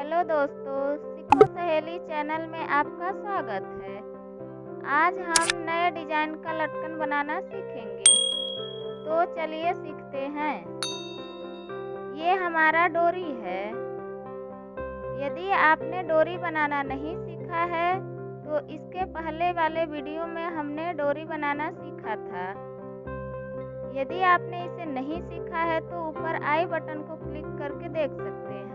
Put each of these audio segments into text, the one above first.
Hello दोस्तों, सीखो सहेली चैनल में आपका स्वागत है। आज हम नए डिजाइन का लटकन बनाना सीखेंगे। तो चलिए सीखते हैं। ये हमारा डोरी है। यदि आपने डोरी बनाना नहीं सीखा है तो इसके पहले वाले वीडियो में हमने डोरी बनाना सीखा था। यदि आपने इसे नहीं सीखा है तो ऊपर आई बटन को क्लिक करके देख सकते हैं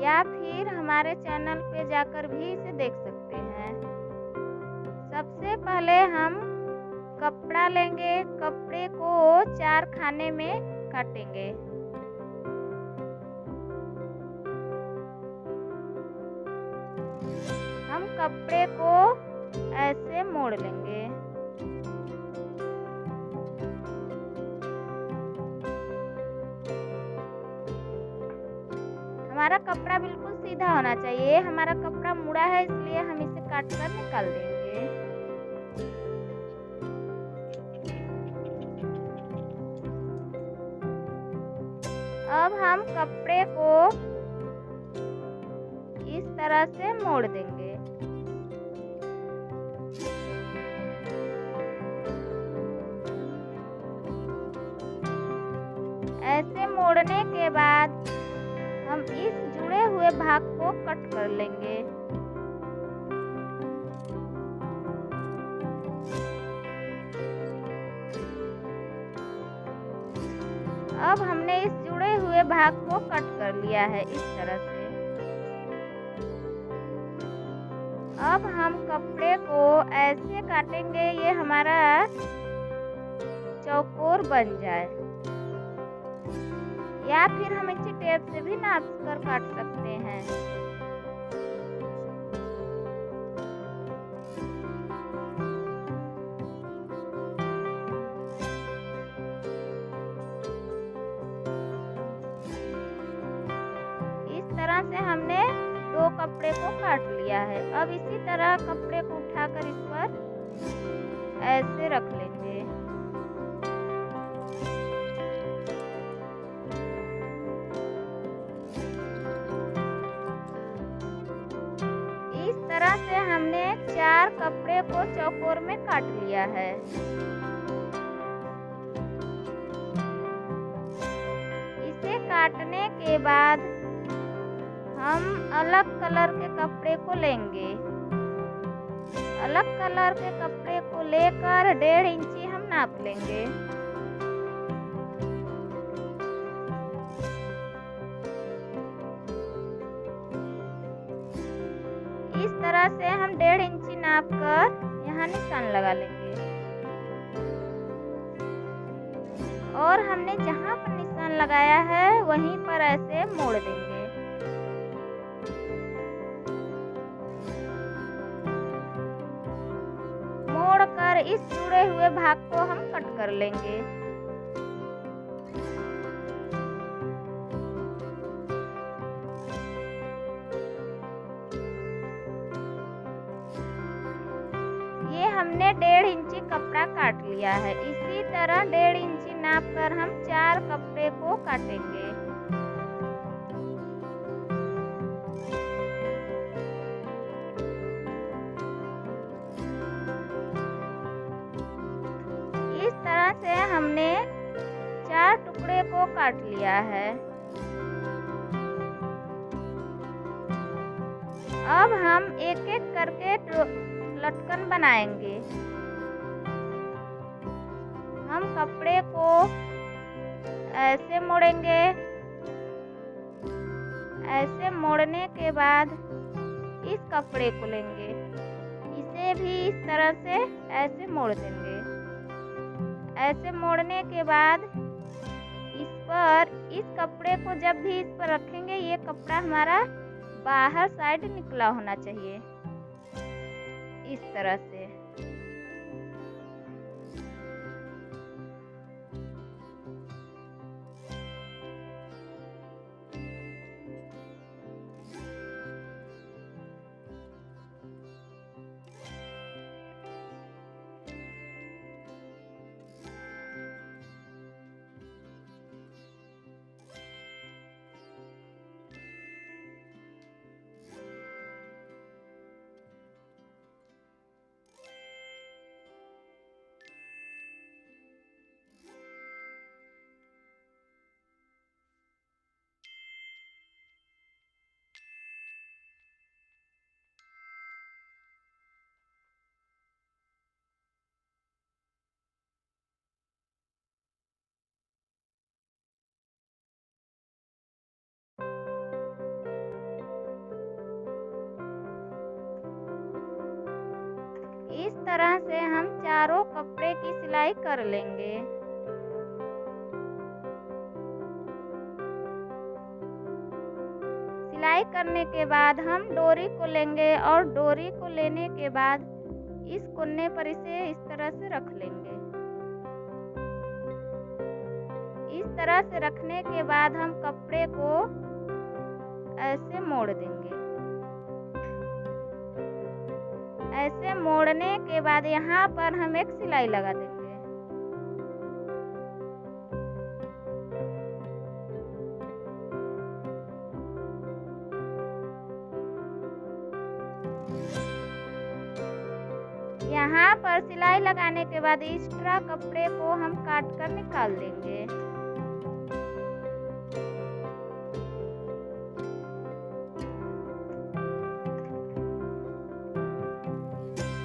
या फिर हमारे चैनल पे जाकर भी इसे देख सकते हैं। सबसे पहले हम कपड़ा लेंगे, कपड़े को 4 खाने में काटेंगे। हम कपड़े को ऐसे मोड़ लेंगे। हमारा कपड़ा बिल्कुल सीधा होना चाहिए। हमारा कपड़ा मुड़ा है इसलिए हम इसे काट कर निकाल देंगे। अब हम कपड़े को इस तरह से मोड़ देंगे। ऐसे मोड़ने के बाद हम इस जुड़े हुए भाग को कट कर लेंगे। अब हमने इस जुड़े हुए भाग को कट कर लिया है इस तरह से। अब हम कपड़े को ऐसे काटेंगे ये हमारा चौकोर बन जाए, या फिर हम इसे टेप से भी नाप कर काट सकते हैं। इस तरह से हमने 2 कपड़े को काट लिया है। अब इसी तरह कपड़े को उठाकर इस पर ऐसे रख लेंगे। इस तरह से हमने 4 कपड़े को चौकोर में काट लिया है। इसे काटने के बाद हम अलग कलर के कपड़े को लेंगे। अलग कलर के कपड़े को लेकर 1.5 इंची हम नाप लेंगे। इस तरह से हम 1.5 इंची नाप कर यहाँ निशान लगा लेंगे और हमने जहाँ पर निशान लगाया है वहीं पर ऐसे मोड़ देंगे। मोड़कर इस जुड़े हुए भाग को हम कट कर लेंगे। ये हमने 1.5 इंची कपड़ा काट लिया है। इसी तरह 1.5 इंची नाप कर हम 4 कपड़े को काटेंगे। इस तरह से हमने 4 टुकड़े को काट लिया है। अब हम एक एक करके लटकन बनाएंगे। हम कपड़े को ऐसे मोड़ेंगे। ऐसे मोड़ने के बाद इस कपड़े को लेंगे, इसे भी इस तरह से ऐसे मोड़ देंगे। ऐसे मोड़ने के बाद इस कपड़े को जब भी इस पर रखेंगे ये कपड़ा हमारा बाहर साइड निकला होना चाहिए इस तरह से। इस तरह से हम चारों कपड़े की सिलाई कर लेंगे। सिलाई करने के बाद हम डोरी को लेंगे और डोरी को लेने के बाद इस कोने पर इसे इस तरह से रख लेंगे। इस तरह से रखने के बाद हम कपड़े को ऐसे मोड़ देंगे। ऐसे मोड़ने के बाद यहाँ पर हम एक सिलाई लगा देंगे। यहाँ पर सिलाई लगाने के बाद एक्स्ट्रा कपड़े को हम काट कर निकाल देंगे।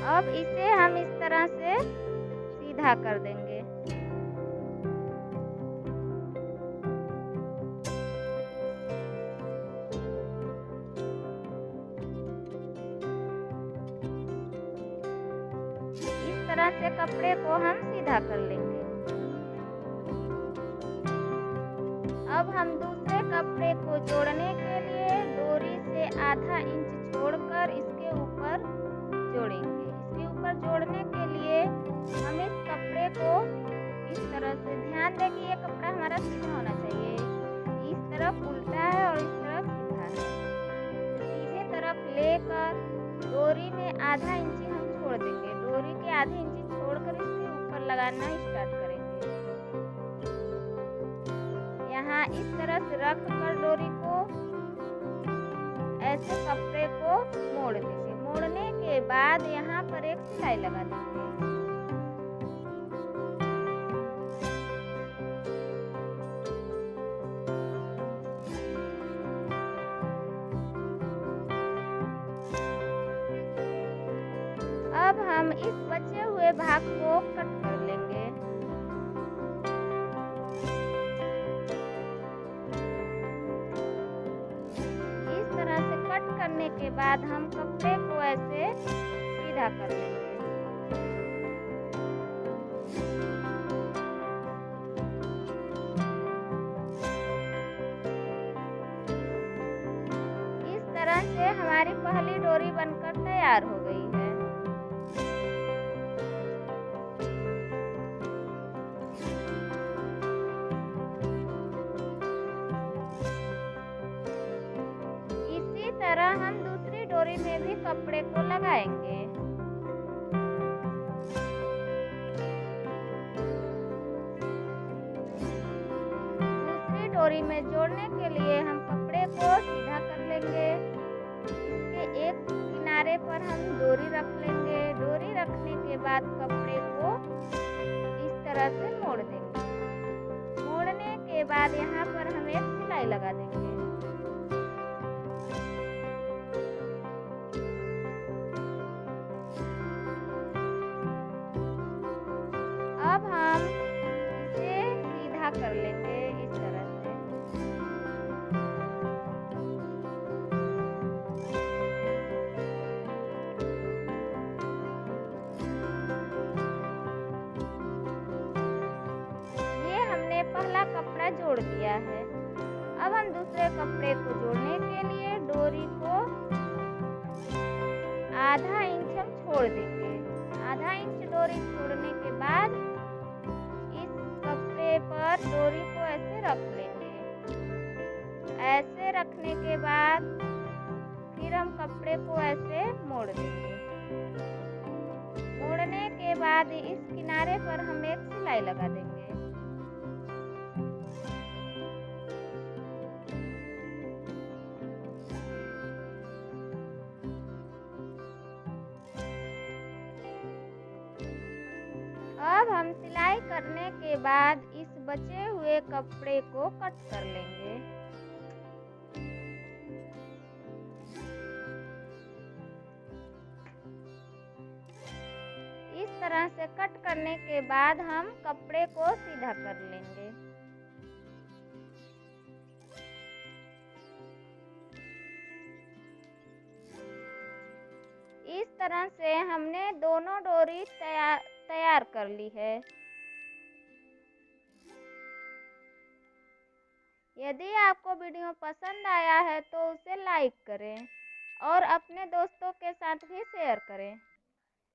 अब इसे हम इस तरह से सीधा कर देंगे। इस तरह से कपड़े को हम सीधा कर लेंगे। अब हम दूसरे कपड़े को जोड़ने के लिए डोरी से आधा इंच छोड़कर इसके ऊपर जोड़ेंगे। इसके ऊपर जोड़ने के लिए हम इस कपड़े को इस तरह से, ध्यान दें कि ये कपड़ा हमारा सीधा होना चाहिए। इस तरफ उल्टा है और इस तरफ सीधा है। सीधे तरफ लेकर डोरी में आधा इंची हम छोड़ देंगे। डोरी के आधे इंची छोड़कर इसके ऊपर लगाना स्टार्ट करेंगे। यहाँ इस तरह से रख कर डोरी को ऐसे कपड़े को मोड़ देंगे। मोड़ने के बाद यहाँ पर एक सिलाई लगा देंगे। अब हम इस बचे हुए भाग को कट कर लेंगे। इस तरह से कट करने के बाद हम कपड़े को ऐसे सीधा कर लेंगे। इस तरह से हमारी पहली डोरी बनकर तैयार हो गई है। इसी तरह हम दूसरी डोरी में भी कपड़े को लगाएंगे। दूसरी डोरी में जोड़ने के लिए हम कपड़े को सीधा कर लेंगे। इसके एक किनारे पर हम डोरी रख लेंगे। डोरी रखने के बाद कपड़े को इस तरह से मोड़ देंगे। मोड़ने के बाद यहाँ पर हम एक सिलाई लगा देंगे। अब हम इसे सीधा कर लेंगे इस तरह से। ये हमने पहला कपड़ा जोड़ दिया है। अब हम दूसरे कपड़े को जोड़ने के लिए डोरी को आधा इंच हम छोड़ देंगे। आधा इंच डोरी छोड़ने के बाद पर डोरी को ऐसे रख लेंगे। ऐसे रखने के बाद फिर हम कपड़े को ऐसे मोड़ देंगे। मोड़ने के बाद इस किनारे पर हम एक सिलाई लगा देंगे। अब हम सिलाई करने के बाद इस बचे हुए कपड़े को कट कर लेंगे। इस तरह से कट करने के बाद हम कपड़े को सीधा कर लेंगे। इस तरह से हमने दोनों डोरी तैयार कर ली है। यदि आपको वीडियो पसंद आया है तो उसे लाइक करें और अपने दोस्तों के साथ भी शेयर करें।